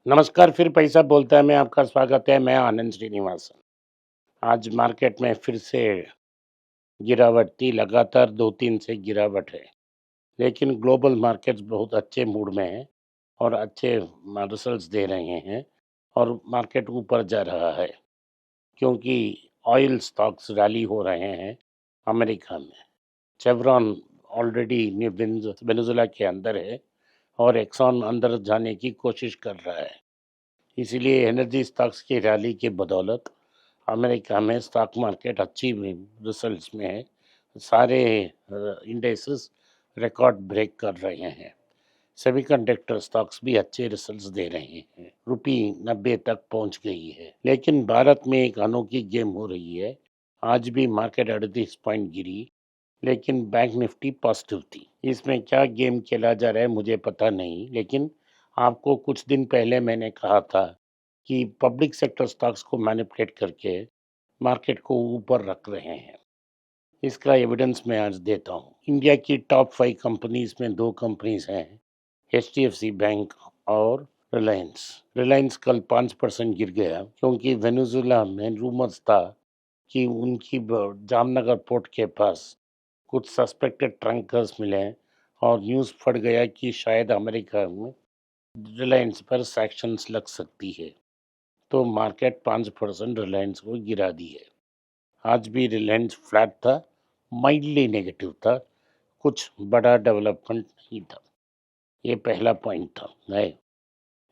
नमस्कार, फिर पैसा बोलता है में आपका स्वागत है। मैं आनंद श्रीनिवासन। आज मार्केट में फिर से गिरावट थी, लगातार 2-3 से गिरावट है। लेकिन ग्लोबल मार्केट्स बहुत अच्छे मूड में हैं और अच्छे रिजल्ट्स दे रहे हैं और मार्केट ऊपर जा रहा है क्योंकि ऑयल स्टॉक्स रैली हो रहे हैं अमेरिका में। शेवरॉन ऑलरेडी वेनेजुएला के अंदर है और एक्सॉन अंदर जाने की कोशिश कर रहा है। इसीलिए एनर्जी स्टॉक्स की रैली की बदौलत अमेरिका में स्टॉक मार्केट अच्छी रिजल्ट्स में है। सारे इंडेक्सेस रिकॉर्ड ब्रेक कर रहे हैं। सेमीकंडक्टर स्टॉक्स भी अच्छे रिजल्ट्स दे रहे हैं। रुपी 90 तक पहुंच गई है। लेकिन भारत में एक अनोखी गेम हो रही है। आज भी मार्केट 38 पॉइंट गिरी, लेकिन बैंक निफ्टी पॉजिटिव थी। इसमें क्या गेम खेला जा रहा है मुझे पता नहीं, लेकिन आपको कुछ दिन पहले मैंने कहा था कि पब्लिक सेक्टर स्टॉक्स को मैनिपुलेट करके मार्केट को ऊपर रख रहे हैं। इसका एविडेंस मैं आज देता हूँ। इंडिया की टॉप 5 कंपनीज में 2 कंपनीज हैं, एचडीएफसी बैंक और रिलायंस। रिलायंस कल 5% गिर गया क्योंकि वेनेजुएला में रूमर्स था कि उनकी जामनगर पोर्ट के पास कुछ सस्पेक्टेड टैंकर्स मिले और न्यूज़ फट गया कि शायद अमेरिका में रिलायंस पर सैक्शंस लग सकती है। तो मार्केट 5% रिलायंस को गिरा दी है। आज भी रिलायंस फ्लैट था, माइल्डली नेगेटिव था, कुछ बड़ा डेवलपमेंट नहीं था। ये पहला पॉइंट था। नहीं,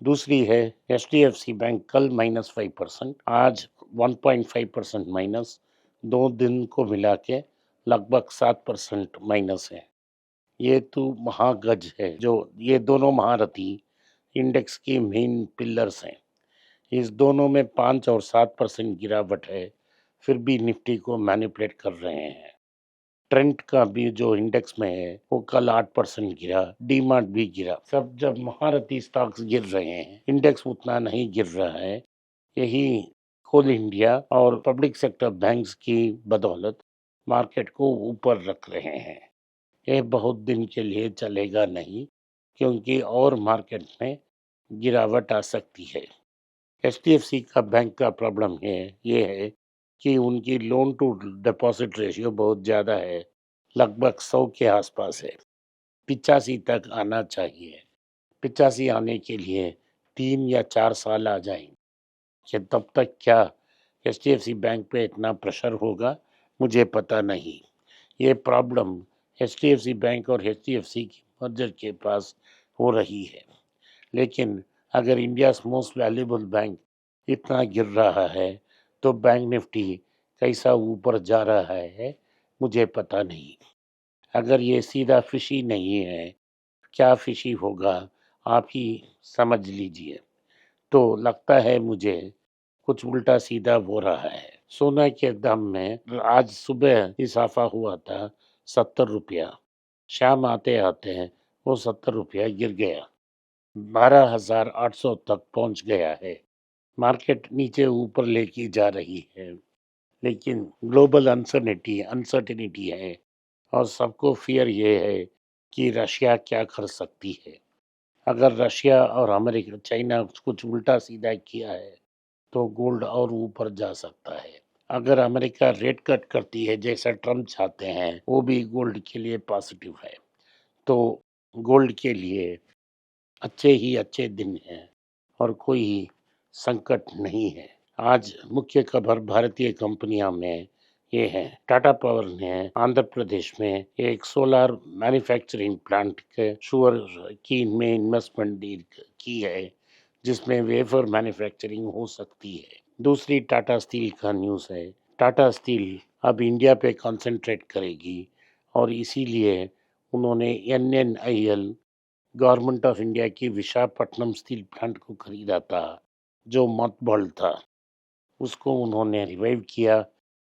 दूसरी है एचडीएफसी बैंक कल -5%, आज 1.5% माइनस। 2 दिन को मिला के लगभग 7% माइनस है। ये तो महागज है। जो ये दोनों महारथी इंडेक्स की मेन पिलर्स हैं। इस दोनों में 5 और 7% गिरावट है, फिर भी निफ्टी को मैनिपुलेट कर रहे हैं। ट्रेंड का भी जो इंडेक्स में है वो कल 8% गिरा, डीमार्ट भी गिरा। सब जब महारथी स्टॉक्स गिर रहे हैं, इंडेक्स उतना नहीं गिर रहा है। यही कोल इंडिया और पब्लिक सेक्टर बैंक्स की बदौलत मार्केट को ऊपर रख रहे हैं। ये बहुत दिन के लिए चलेगा नहीं, क्योंकि और मार्केट में गिरावट आ सकती है। एचडीएफसी का बैंक का प्रॉब्लम है, ये है कि उनकी लोन टू डिपॉजिट रेशियो बहुत ज़्यादा है, लगभग 100 के आसपास है। 85 तक आना चाहिए। 85 आने के लिए 3 या 4 साल आ जाएंगे। कि तब तक क्या एचडीएफसी बैंक पे इतना प्रेशर होगा, मुझे पता नहीं। ये प्रॉब्लम एचडीएफसी बैंक और एचडीएफसी की मर्जर के पास हो रही है। लेकिन अगर इंडिया मोस्ट वैल्यूएबल बैंक इतना गिर रहा है तो बैंक निफ्टी कैसा ऊपर जा रहा है मुझे पता नहीं। अगर ये सीधा फिशी नहीं है, क्या फिशी होगा आप ही समझ लीजिए। तो लगता है मुझे कुछ उल्टा सीधा हो रहा है। सोना के दाम में आज सुबह इजाफा हुआ था 70 रुपया, शाम आते आते वो 70 रुपया गिर गया, 12,800 तक पहुंच गया है। मार्केट नीचे ऊपर लेके जा रही है, लेकिन ग्लोबल अनसर्टेनिटी है और सबको फियर ये है कि रशिया क्या कर सकती है। अगर रशिया और अमेरिका चाइना कुछ उल्टा सीधा किया है तो गोल्ड और ऊपर जा सकता है। अगर अमेरिका रेट कट करती है जैसा ट्रम्प चाहते हैं, वो भी गोल्ड के लिए पॉजिटिव है। तो गोल्ड के लिए अच्छे ही अच्छे दिन हैं और कोई संकट नहीं है। आज मुख्य खबर भारतीय कंपनियां में ये है। टाटा पावर ने आंध्र प्रदेश में एक सोलर मैन्युफैक्चरिंग प्लांट के शुगर की में इन्वेस्टमेंट डील की है, जिसमें वेफर मैन्युफैक्चरिंग हो सकती है। दूसरी टाटा स्टील का न्यूज़ है। टाटा स्टील अब इंडिया पे कंसंट्रेट करेगी और इसीलिए उन्होंने एनएनआईएल गवर्नमेंट ऑफ इंडिया की विशाखापट्टनम स्टील प्लांट को खरीदा था, जो मोथबॉल था। उसको उन्होंने रिवाइव किया,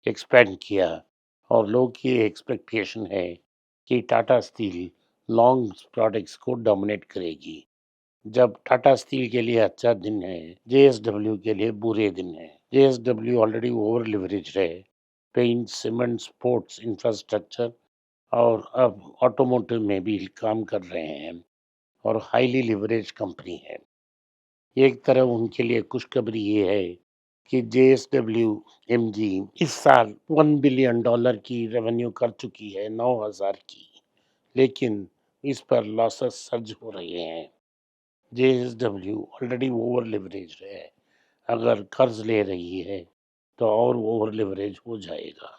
एक्सपेंड किया और लोगों की एक्सपेक्टेशन है कि टाटा स्टील लॉन्ग प्रोडक्ट्स को डोमिनेट करेगी। जब टाटा स्टील के लिए अच्छा दिन है, जेएसडब्ल्यू के लिए बुरे दिन है। जेएसडब्ल्यू ऑलरेडी ओवर लिवरेज है, पेंट, सीमेंट, स्पोर्ट्स, इंफ्रास्ट्रक्चर और अब ऑटोमोटिव में भी काम कर रहे हैं और हाईली लिवरेज कंपनी है। एक तरफ उनके लिए खुशखबरी ये है कि JSW इस साल $1 बिलियन की रेवेन्यू कर चुकी है 9,000 की, लेकिन इस पर लॉसेस सर्ज हो रहे हैं। JSW ऑलरेडी ओवर लिवरेज है, अगर कर्ज ले रही है तो और ओवर लिवरेज हो जाएगा।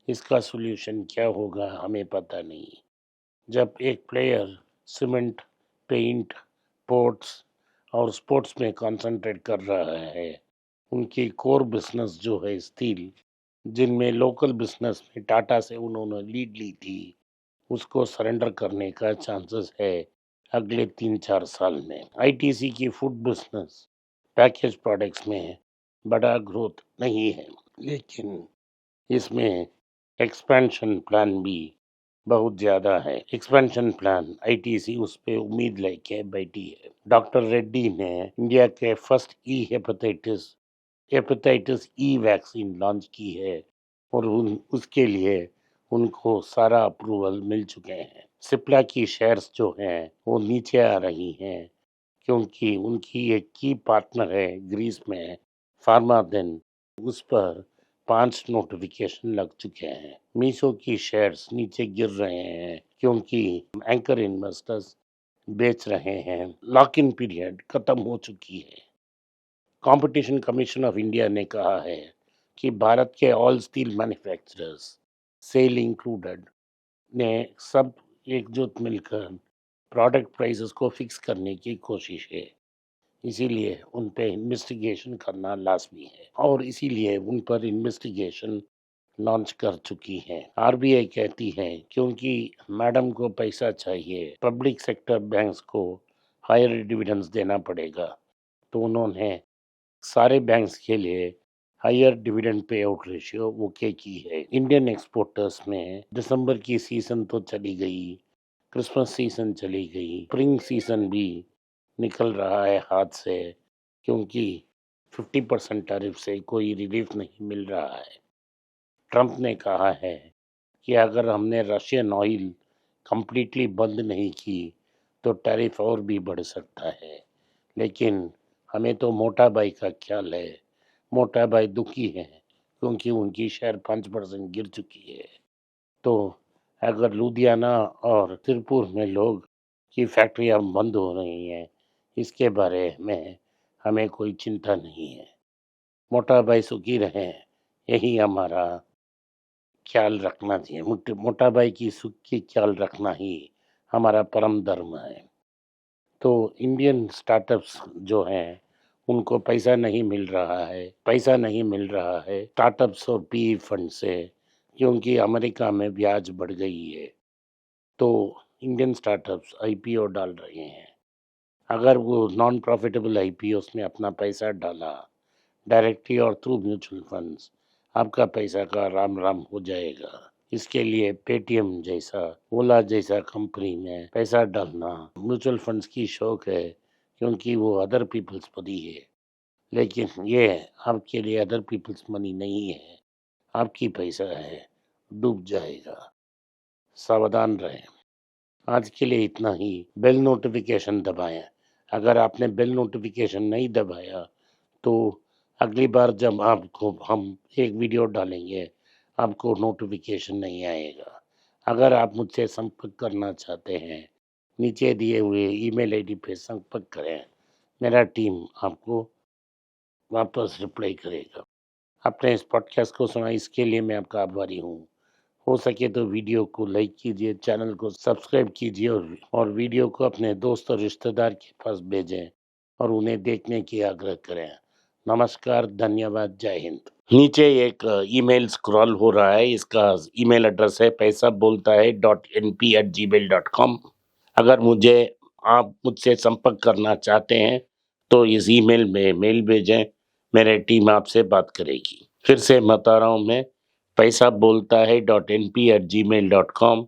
इसका सॉल्यूशन क्या होगा हमें पता नहीं। जब एक प्लेयर सीमेंट, पेंट, पोर्ट्स और स्पोर्ट्स में कंसंट्रेट कर रहा है, उनकी कोर बिजनेस जो है स्टील, जिनमें लोकल बिजनेस में टाटा से उन्होंने लीड ली थी, उसको सरेंडर करने का चांसेस है अगले 3-4 साल में। आईटीसी की फूड बिजनेस, पैकेज प्रोडक्ट्स में बड़ा ग्रोथ नहीं है, लेकिन इसमें एक्सपेंशन प्लान भी बहुत ज़्यादा है। एक्सपेंशन प्लान आईटीसी उस पे उम्मीद लेके बैठी है। डॉक्टर रेड्डी ने इंडिया के first hepatitis E vaccine launch की है और उसके लिए उनको सारा अप्रूवल मिल चुके हैं। सिप्ला की शेयर्स जो हैं वो नीचे आ रही हैं क्योंकि उनकी एक की पार्टनर है ग्रीस में, फार्मादेन, उस पर 5 नोटिफिकेशन लग चुके हैं। मीशो की शेयर्स नीचे गिर रहे हैं क्योंकि एंकर इन्वेस्टर्स बेच रहे हैं। लॉक इन पीरियड खत्म हो चुकी है। कंपटीशन कमीशन ऑफ इंडिया ने कहा है कि भारत के all steel manufacturers, SAIL included, ने सब एकजुट मिलकर प्रोडक्ट प्राइसेस को फिक्स करने की कोशिश है। इसीलिए उन पे इन्वेस्टिगेशन करना लाजमी है और इसीलिए उन पर इन्वेस्टिगेशन लॉन्च कर चुकी है। आरबीआई कहती है क्योंकि मैडम को पैसा चाहिए, पब्लिक सेक्टर बैंक्स को हायर डिविडेंड्स देना पड़ेगा, तो उन्होंने सारे बैंक्स के लिए higher dividend pay out ratio okay की है। इंडियन एक्सपोर्टर्स में दिसंबर की सीजन तो चली गई, क्रिसमस सीजन चली गई, स्प्रिंग सीजन भी निकल रहा है हाथ से क्योंकि 50% टैरिफ से कोई रिलीफ नहीं मिल रहा है। ट्रंप ने कहा है कि अगर हमने रशियन ऑयल कंप्लीटली बंद नहीं की तो टैरिफ और भी बढ़ सकता है, लेकिन हमें तो मोटा भाई का ख्याल है। मोटा भाई दुखी है क्योंकि उनकी शेयर 5% गिर चुकी है। तो अगर लुधियाना और तिरपुर में लोग की फैक्ट्रियां बंद हो रही हैं, इसके बारे में हमें कोई चिंता नहीं है। मोटा भाई सुखी रहे, यही हमारा ख्याल रखना चाहिए। मोटा भाई की सुख की ख्याल रखना ही हमारा परम धर्म है। तो इंडियन स्टार्टअप्स जो हैं उनको पैसा नहीं मिल रहा है, स्टार्टअप्स और पीई फंड से, क्योंकि अमेरिका में ब्याज बढ़ गई है। तो इंडियन स्टार्टअप्स आईपीओ डाल रहे हैं। अगर वो नॉन प्रॉफिटेबल आईपीओ में अपना पैसा डाला डायरेक्टली और थ्रू म्यूचुअल फंड्स, आपका पैसा का राम राम हो जाएगा। इसके लिए पेटीएम जैसा, ओला जैसा कंपनी में पैसा डालना म्यूचुअल फंड्स की शौक है क्योंकि वो अदर पीपल्स मनी है, लेकिन ये आपके लिए अदर पीपल्स मनी नहीं है, आपकी पैसा है, डूब जाएगा। सावधान रहें। आज के लिए इतना ही। बेल नोटिफिकेशन दबाएं। अगर आपने बेल नोटिफिकेशन नहीं दबाया तो अगली बार जब आपको हम एक वीडियो डालेंगे आपको नोटिफिकेशन नहीं आएगा। अगर आप मुझसे संपर्क करना चाहते हैं, नीचे दिए हुए ईमेल आईडी पे संपर्क करें, मेरा टीम आपको वापस रिप्लाई करेगा। आपने इस पॉडकास्ट को सुना, इसके लिए मैं आपका आभारी हूँ। हो सके तो वीडियो को लाइक कीजिए, चैनल को सब्सक्राइब कीजिए और वीडियो को अपने दोस्त और रिश्तेदार के पास भेजें और उन्हें देखने की आग्रह करें। नमस्कार, धन्यवाद, जय हिंद। नीचे एक ईमेल स्क्रॉल हो रहा है, इसका ईमेल एड्रेस है paisa.bolta hai.np@gmail.com। अगर आप मुझसे संपर्क करना चाहते हैं तो इस ईमेल में मेल भेजें, मेरी टीम आपसे बात करेगी। फिर से बता रहा हूँ मैं, paisa.bolta hai.np@gmail.com।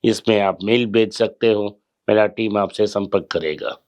इसमें आप मेल भेज सकते हो, मेरा टीम आपसे संपर्क करेगा।